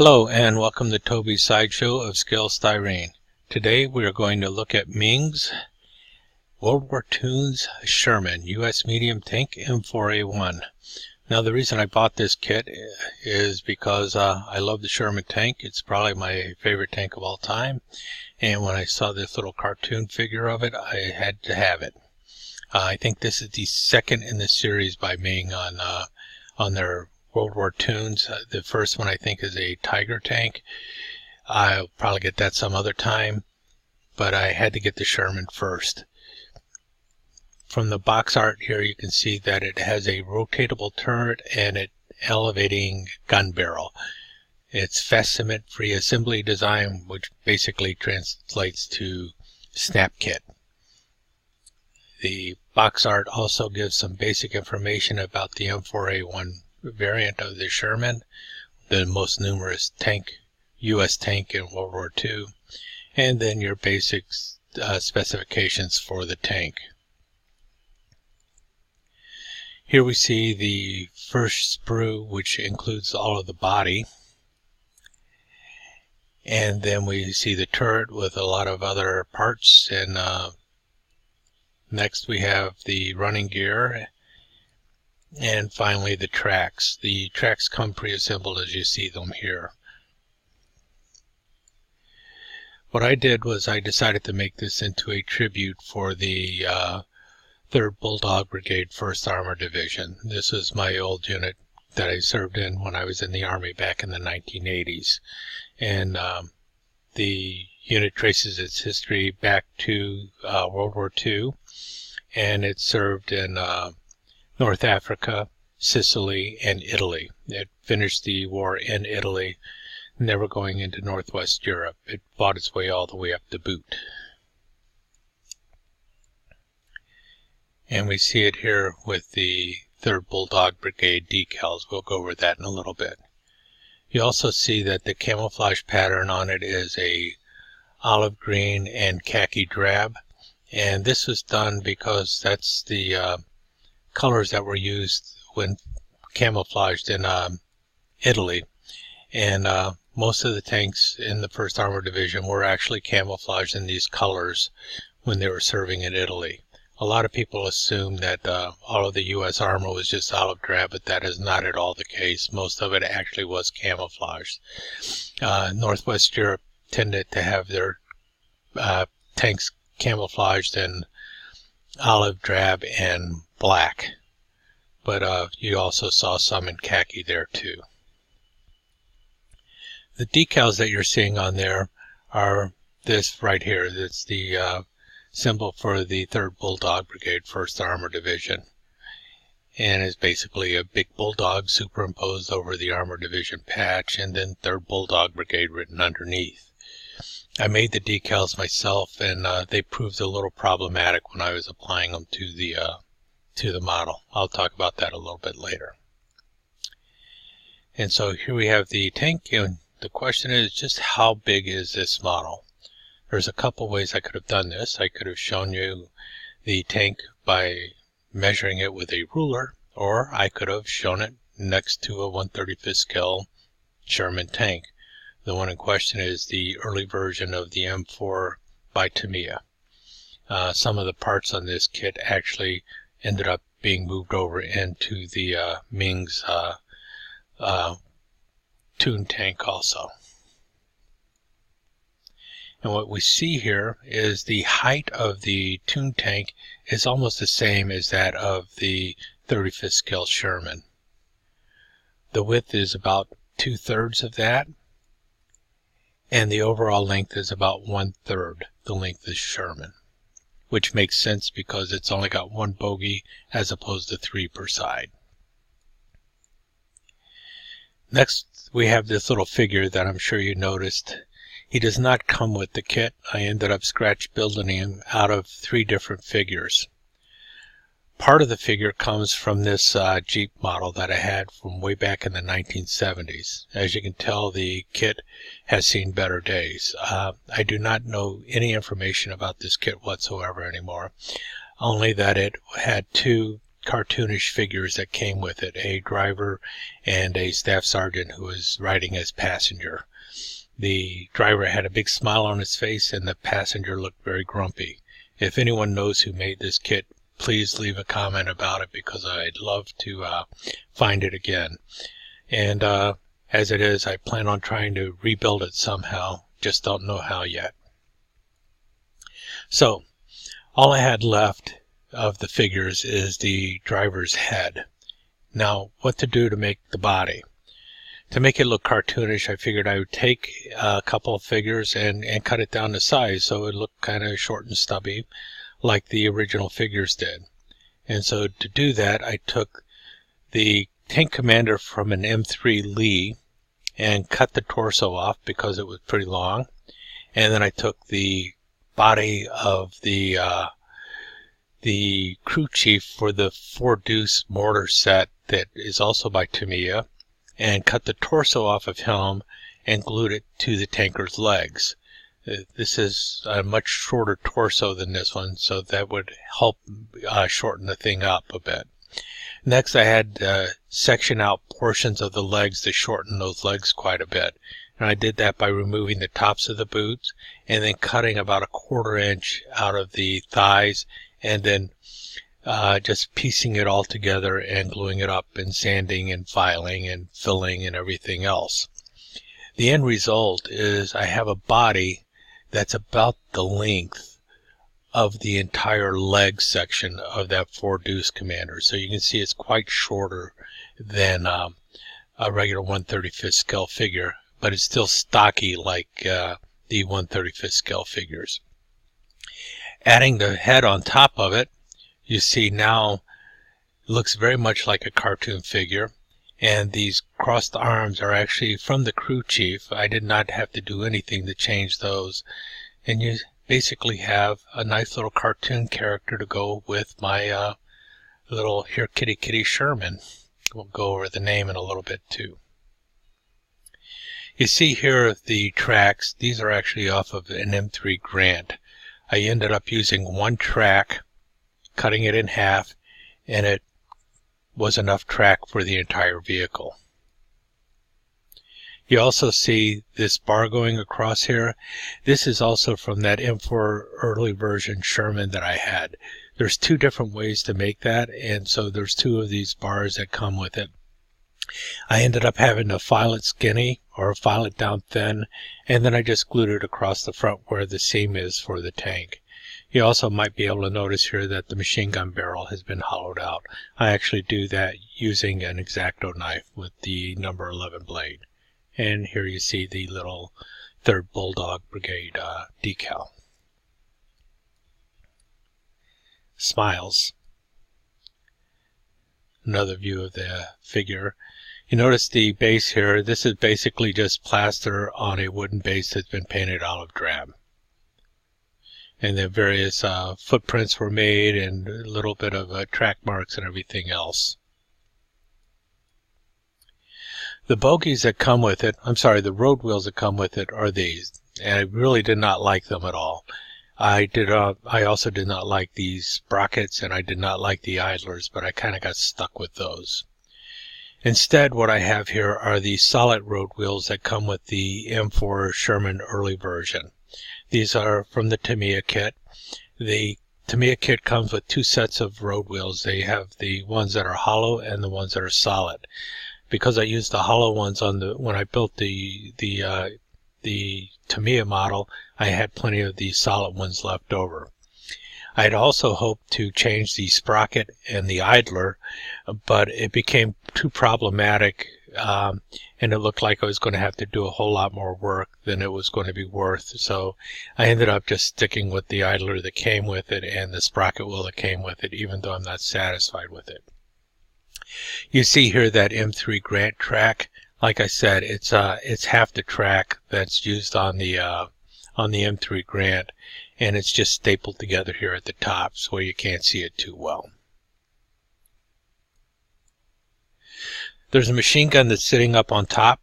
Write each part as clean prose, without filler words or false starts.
Hello and welcome to Toby's Sideshow of Scale Styrene. Today we are going to look at Meng's World War II's Sherman U.S. medium tank M4A1. Now the reason I bought this kit is because I love the Sherman tank. It's probably my favorite tank of all time, and when I saw this little cartoon figure of it, I had to have it. I think this is the second in the series by Meng on their World War II's. The first one I think is a Tiger tank. I'll probably get that some other time, but I had to get the Sherman first. From the box art here you can see that it has a rotatable turret and an elevating gun barrel. It's fast cement free assembly design, which basically translates to snap kit. The box art also gives some basic information about the M4A1 variant of the Sherman, the most numerous U.S. tank in World War II, and then your basic specifications for the tank. Here we see the first sprue, which includes all of the body, and then we see the turret with a lot of other parts, and next we have the running gear, and finally the tracks. The tracks come pre-assembled as you see them here. What I did was I decided to make this into a tribute for the 3rd Bulldog Brigade 1st Armor Division. This is my old unit that I served in when I was in the Army back in the 1980s. And the unit traces its history back to World War II, and it served in North Africa, Sicily, and Italy. It finished the war in Italy, never going into Northwest Europe. It fought its way all the way up to Boot. And we see it here with the 3rd Bulldog Brigade decals. We'll go over that in a little bit. You also see that the camouflage pattern on it is a olive green and khaki drab. And this was done because that's the colors that were used when camouflaged in Italy. And most of the tanks in the 1st Armor Division were actually camouflaged in these colors when they were serving in Italy. A lot of people assume that all of the U.S. armor was just olive drab, but that is not at all the case. Most of it actually was camouflaged. Northwest Europe tended to have their tanks camouflaged in olive drab and black, but you also saw some in khaki there too. The decals that you're seeing on there are this right here. It's the symbol for the 3rd Bulldog Brigade 1st Armor Division, and is basically a big bulldog superimposed over the Armor Division patch, and then 3rd Bulldog Brigade written underneath. I made the decals myself, and they proved a little problematic when I was applying them to the model. I'll talk about that a little bit later. And so here we have the tank, and the question is just how big is this model? There's a couple ways I could have done this. I could have shown you the tank by measuring it with a ruler, or I could have shown it next to a 1/35th scale Sherman tank. The one in question is the early version of the M4 by Tamiya. Some of the parts on this kit actually ended up being moved over into the Meng's Toon tank also. And what we see here is the height of the Toon tank is almost the same as that of the 35th scale Sherman. The width is about 2/3 of that, and the overall length is about 1/3 the length of Sherman, which makes sense because it's only got one bogey as opposed to 3 per side. Next, we have this little figure that I'm sure you noticed. He does not come with the kit. I ended up scratch building him out of 3 different figures. Part of the figure comes from this Jeep model that I had from way back in the 1970s. As you can tell, the kit has seen better days. I do not know any information about this kit whatsoever anymore, only that it had 2 cartoonish figures that came with it, a driver and a staff sergeant who was riding as passenger. The driver had a big smile on his face and the passenger looked very grumpy. If anyone knows who made this kit, please leave a comment about it because I'd love to find it again. And as it is, I plan on trying to rebuild it somehow, just don't know how yet. So, all I had left of the figures is the driver's head. Now, what to do to make the body? To make it look cartoonish, I figured I would take a couple of figures and cut it down to size so it looked kind of short and stubby like the original figures did. And so to do that, I took the tank commander from an M3 Lee and cut the torso off because it was pretty long. And then I took the body of the crew chief for the 4-deuce mortar set that is also by Tamiya, and cut the torso off of him and glued it to the tanker's legs. This is a much shorter torso than this one, so that would help shorten the thing up a bit. Next, I had to section out portions of the legs to shorten those legs quite a bit. And I did that by removing the tops of the boots and then cutting about a 1/4 inch out of the thighs and then just piecing it all together and gluing it up and sanding and filing and filling and everything else. The end result is I have a body that's about the length of the entire leg section of that 4-deuce commander. So you can see it's quite shorter than a regular 1/35 scale figure, but it's still stocky like the 1/35 scale figures. Adding the head on top of it, you see now it looks very much like a cartoon figure, and these crossed arms are actually from the crew chief. I did not have to do anything to change those, and you basically have a nice little cartoon character to go with my little Here Kitty Kitty Sherman. We'll go over the name in a little bit too. You see here the tracks. These are actually off of an M3 Grant. I ended up using one track, cutting it in half, and it was enough track for the entire vehicle. You also see this bar going across here. This is also from that M4 early version Sherman that I had. There's two different ways to make that, and so there's two of these bars that come with it. I ended up having to file it skinny or file it down thin, and then I just glued it across the front where the seam is for the tank. You also might be able to notice here that the machine gun barrel has been hollowed out. I actually do that using an X-Acto knife with the number 11 blade. And here you see the little 3rd Bulldog Brigade decal. Smiles. Another view of the figure. You notice the base here. This is basically just plaster on a wooden base that's been painted olive drab. And then various footprints were made and a little bit of track marks and everything else. The bogies that come with it, the road wheels that come with it are these. And I really did not like them at all. I also did not like these sprockets, and I did not like the idlers, but I kind of got stuck with those. Instead, what I have here are the solid road wheels that come with the M4 Sherman early version. These are from the Tamiya kit. The Tamiya kit comes with two sets of road wheels. They have the ones that are hollow and the ones that are solid. Because I used the hollow ones on when I built the Tamiya model, I had plenty of the solid ones left over. I had also hoped to change the sprocket and the idler, but it became too problematic, and it looked like I was going to have to do a whole lot more work than it was going to be worth. So I ended up just sticking with the idler that came with it and the sprocket wheel that came with it, even though I'm not satisfied with it. You see here that M3 Grant track. Like I said, it's half the track that's used on the M3 Grant, and it's just stapled together here at the top so you can't see it too well. There's a machine gun that's sitting up on top,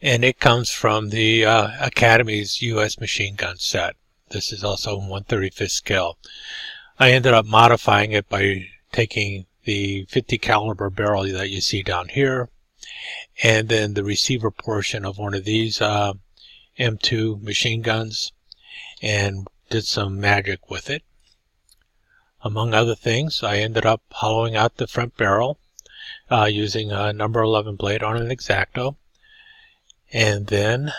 and it comes from the Academy's U.S. machine gun set. This is also 1/35 scale. I ended up modifying it by taking the 50 caliber barrel that you see down here, and then the receiver portion of one of these M2 machine guns, and did some magic with it. Among other things, I ended up hollowing out the front barrel using a number 11 blade on an X-Acto, and then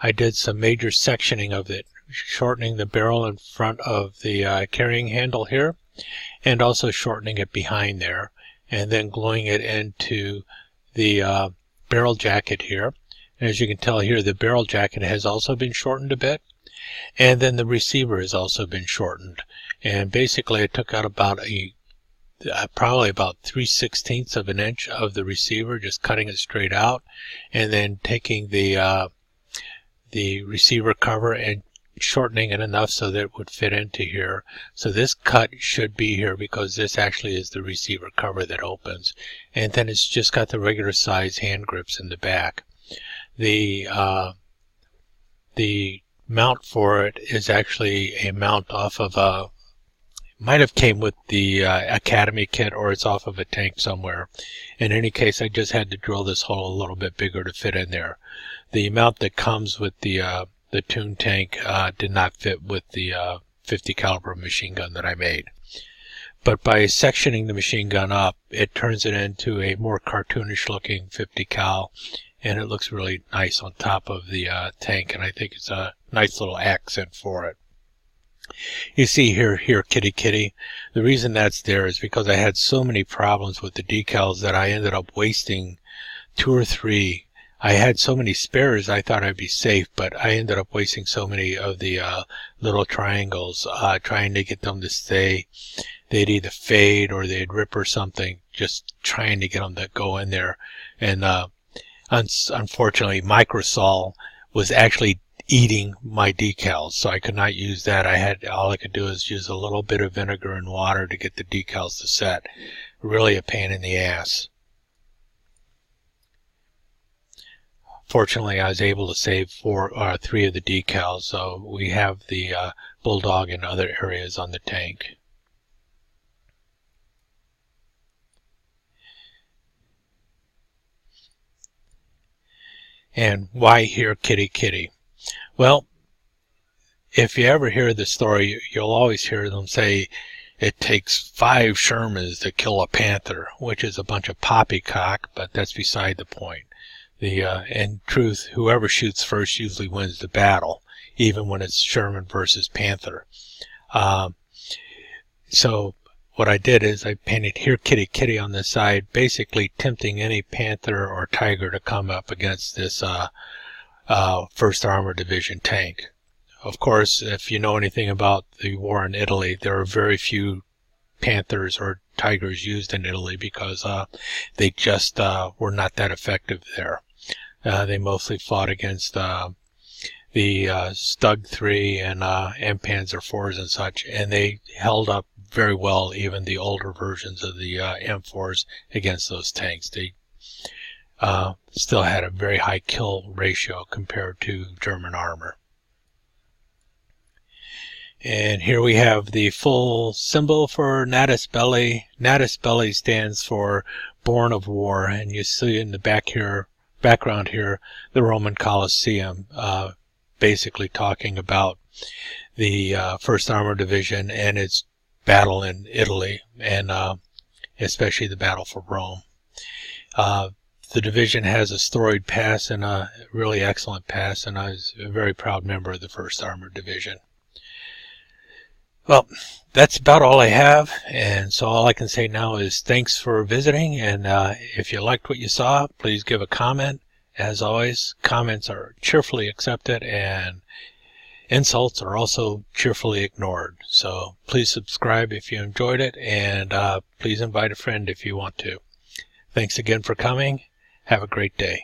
I did some major sectioning of it, shortening the barrel in front of the carrying handle here, and also shortening it behind there, and then gluing it into the barrel jacket here. And as you can tell here, the barrel jacket has also been shortened a bit, and then the receiver has also been shortened. And basically I took out about probably about 3/16 of an inch of the receiver, just cutting it straight out, and then taking the receiver cover and shortening it enough so that it would fit into here. So this cut should be here because this actually is the receiver cover that opens, and then it's just got the regular size hand grips in the back. The mount for it is actually a mount off of a, might have came with the Academy kit, or it's off of a tank somewhere. In any case, I just had to drill this hole a little bit bigger to fit in there. The mount that comes with the Toon tank did not fit with the 50 caliber machine gun that I made. But by sectioning the machine gun up, it turns it into a more cartoonish looking 50 cal, and it looks really nice on top of the tank, and I think it's a nice little accent for it. You see here, kitty kitty. The reason that's there is because I had so many problems with the decals that I ended up wasting 2 or 3. I had so many spares I thought I'd be safe, but I ended up wasting so many of the little triangles trying to get them to stay. They'd either fade or they'd rip or something, just trying to get them to go in there. And unfortunately, Microsol was actually eating my decals, so I could not use that. All I could do is use a little bit of vinegar and water to get the decals to set. Really a pain in the ass. Fortunately, I was able to save 3 of the decals, so we have the Bulldog and other areas on the tank. And why here, kitty kitty? Well, if you ever hear the story, you'll always hear them say it takes 5 Shermans to kill a panther, which is a bunch of poppycock, but that's beside the point. In truth, whoever shoots first usually wins the battle, even when it's Sherman versus Panther. So what I did is I painted here kitty kitty on the side, basically tempting any Panther or Tiger to come up against this 1st Armor Division tank. Of course, if you know anything about the war in Italy, there are very few Panthers or Tigers used in Italy because they just were not that effective there. They mostly fought against the Stug 3 and Panzer 4s and such, and they held up very well, even the older versions of the M4s against those tanks. They still had a very high kill ratio compared to German armor. And here we have the full symbol for Natus Belli. Natus Belli stands for Born of War, and you see in the background here the Roman Colosseum, basically talking about the 1st Armor Division and its battle in Italy, and especially the battle for Rome. The division has a storied past and a really excellent past, and I was a very proud member of the 1st Armor Division. Well, that's about all I have, and so all I can say now is thanks for visiting, and if you liked what you saw, please give a comment. As always, comments are cheerfully accepted, and insults are also cheerfully ignored. So please subscribe if you enjoyed it, and please invite a friend if you want to. Thanks again for coming. Have a great day.